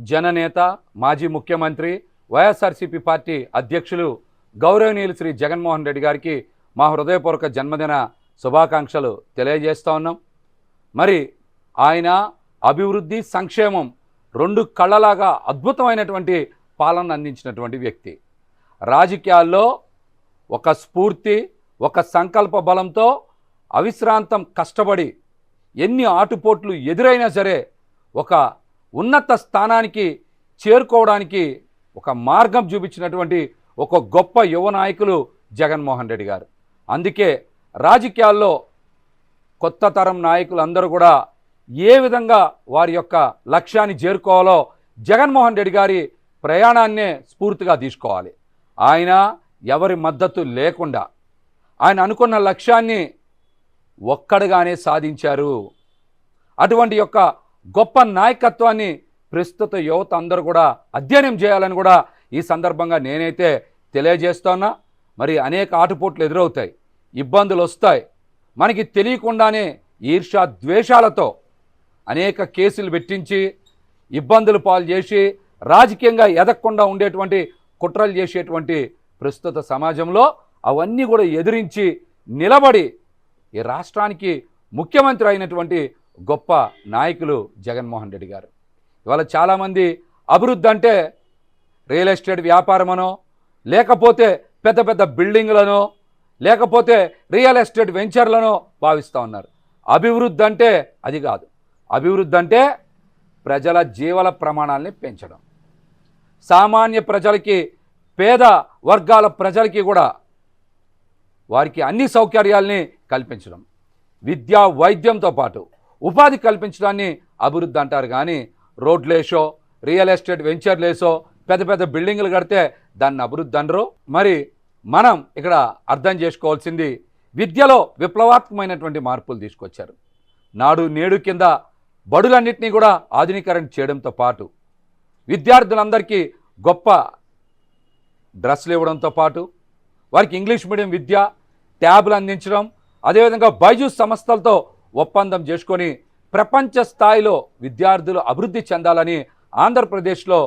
జననేత మాజీ ముఖ్యమంత్రి వైఎస్ఆర్సీపీ పార్టీ అధ్యక్షులు గౌరవనీయులు శ్రీ జగన్మోహన్ రెడ్డి గారికి మా హృదయపూర్వక జన్మదిన శుభాకాంక్షలు తెలియజేస్తూ ఉన్నాం. మరి ఆయన అభివృద్ధి సంక్షేమం రెండు కళ్ళలాగా అద్భుతమైనటువంటి పాలన అందించినటువంటి వ్యక్తి. రాజకీయాల్లో ఒక స్ఫూర్తి, ఒక సంకల్ప బలంతో అవిశ్రాంతం కష్టపడి ఎన్ని ఆటుపోట్లు ఎదురైనా సరే ఒక ఉన్నత స్థానానికి చేరుకోవడానికి ఒక మార్గం చూపించినటువంటి ఒక గొప్ప యువ నాయకులు జగన్మోహన్ రెడ్డి గారు. అందుకే రాజకీయాల్లో కొత్త తరం నాయకులందరూ కూడా ఏ విధంగా వారి యొక్క లక్ష్యాన్ని చేరుకోవాలో జగన్మోహన్ రెడ్డి గారి ప్రయాణాన్నే స్ఫూర్తిగా తీసుకోవాలి. ఆయన ఎవరి మద్దతు లేకుండా ఆయన అనుకున్న లక్ష్యాన్ని ఒక్కడుగానే సాధించారు. అటువంటి యొక్క గొప్ప నాయకత్వాన్ని ప్రస్తుత యువత అందరూ కూడా అధ్యయనం చేయాలని కూడా ఈ సందర్భంగా నేనైతే తెలియజేస్తున్నా. మరి అనేక ఆటుపోట్లు ఎదురవుతాయి, ఇబ్బందులు వస్తాయి. మనకి తెలియకుండానే ఈర్ష్య ద్వేషాలతో అనేక కేసులు పెట్టించి ఇబ్బందులు పాలు చేసి రాజకీయంగా ఎదగకుండా ఉండేటువంటి కుట్రలు చేసేటువంటి ప్రస్తుత సమాజంలో అవన్నీ కూడా ఎదిరించి నిలబడి ఈ రాష్ట్రానికి ముఖ్యమంత్రి అయినటువంటి గొప్ప నాయకులు జగన్మోహన్ రెడ్డి గారు. ఇవాళ చాలామంది అభివృద్ధి అంటే రియల్ ఎస్టేట్ వ్యాపారమనో, లేకపోతే పెద్ద పెద్ద బిల్డింగ్లనో, లేకపోతే రియల్ ఎస్టేట్ వెంచర్లనో భావిస్తూ ఉన్నారు. అభివృద్ధి అంటే అది కాదు. అభివృద్ధి అంటే ప్రజల జీవన ప్రమాణాలని పెంచడం, సామాన్య ప్రజలకి, పేద వర్గాల ప్రజలకి కూడా వారికి అన్ని సౌకర్యాలని కల్పించడం, విద్యా వైద్యంతో పాటు ఉపాధి కల్పించడాన్ని అభివృద్ధి అంటారు. కానీ రోడ్లేసో, రియల్ ఎస్టేట్ వెంచర్లేసో, పెద్ద పెద్ద బిల్డింగ్లు కడితే దాన్ని అభివృద్ధి అనరు. మరి మనం ఇక్కడ అర్థం చేసుకోవాల్సింది, విద్యలో విప్లవాత్మకమైనటువంటి మార్పులు తీసుకొచ్చారు. నాడు నేడు కింద బడులన్నింటినీ కూడా ఆధునీకరణ చేయడంతో పాటు విద్యార్థులందరికీ గొప్ప డ్రెస్సులు ఇవ్వడంతో పాటు వారికి ఇంగ్లీష్ మీడియం విద్య, ట్యాబ్లు అందించడం, అదేవిధంగా బైజూస్ సంస్థలతో ఒప్పందం చేసుకొని ప్రపంచ స్థాయిలో విద్యార్థులు అభివృద్ధి చెందాలని ఆంధ్రప్రదేశ్లో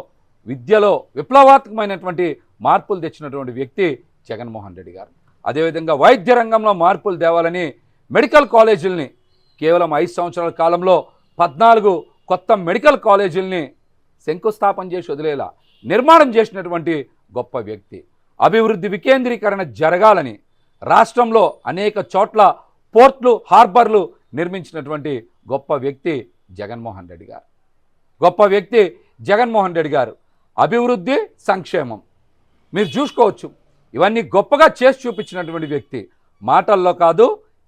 విద్యలో విప్లవాత్మకమైనటువంటి మార్పులు తెచ్చినటువంటి వ్యక్తి జగన్మోహన్ రెడ్డి గారు. అదేవిధంగా వైద్య రంగంలో మార్పులు తేవాలని మెడికల్ కాలేజీలని కేవలం 5 సంవత్సరాల కాలంలో 14 కొత్త మెడికల్ కాలేజీలని శంకుస్థాపన చేసి వదిలేలా నిర్మాణం చేసినటువంటి గొప్ప వ్యక్తి. అభివృద్ధి వికేంద్రీకరణ జరగాలని రాష్ట్రంలో అనేక చోట్ల పోర్ట్లు, హార్బర్లు నిర్మించినటువంటి గొప్ప వ్యక్తి జగన్మోహన్ రెడ్డి గారు. గొప్ప వ్యక్తి జగన్మోహన్ రెడ్డి గారు. అభివృద్ధి, సంక్షేమం మీరు చూసుకోవచ్చు, ఇవన్నీ గొప్పగా చేసి చూపించినటువంటి వ్యక్తి. మాటల్లో కాదు,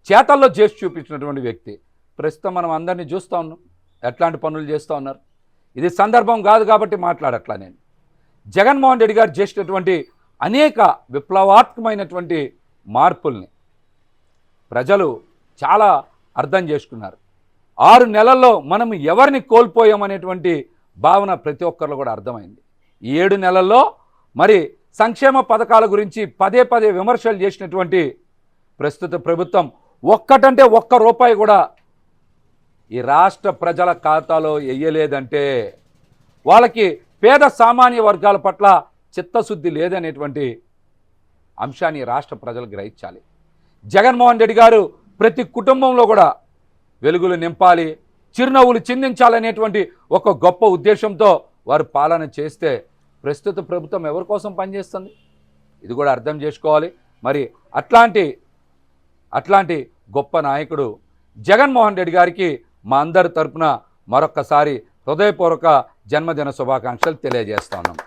చేతల్లో చేసి చూపించినటువంటి వ్యక్తి. ప్రస్తుతం మనం అందరినీ చూస్తూ ఉన్నాం ఎట్లాంటి పనులు చేస్తూ ఉన్నారు. ఇది సందర్భం కాదు కాబట్టి మాట్లాడట్లా నేను. జగన్మోహన్ రెడ్డి గారు చేసినటువంటి అనేక విప్లవాత్మకమైనటువంటి మార్పుల్ని ప్రజలు చాలా అర్థం చేసుకున్నారు. 6 నెలల్లో మనం ఎవరిని కోల్పోయామనేటువంటి భావన ప్రతి ఒక్కరిలో కూడా అర్థమైంది. ఈ 7 నెలల్లో మరి సంక్షేమ పథకాల గురించి పదే పదే విమర్శలు చేసినటువంటి ప్రస్తుత ప్రభుత్వం ఒక్కటంటే ఒక్క రూపాయి కూడా ఈ రాష్ట్ర ప్రజల ఖాతాలో వేయలేదంటే వాళ్ళకి పేద సామాన్య వర్గాల పట్ల చిత్తశుద్ధి లేదనేటువంటి అంశాన్ని రాష్ట్ర ప్రజలు గ్రహించాలి. జగన్మోహన్ రెడ్డి గారు ప్రతి కుటుంబంలో కూడా వెలుగులు నింపాలి, చిరునవ్వులు చిందించాలనేటువంటి ఒక గొప్ప ఉద్దేశంతో వారు పాలన చేస్తే ప్రస్తుత ప్రభుత్వం ఎవరి కోసం పనిచేస్తుంది ఇది కూడా అర్థం చేసుకోవాలి. మరి అట్లాంటి గొప్ప నాయకుడు జగన్మోహన్ రెడ్డి గారికి మా అందరి తరపున మరొక్కసారి హృదయపూర్వక జన్మదిన శుభాకాంక్షలు తెలియజేస్తా ఉన్నాం.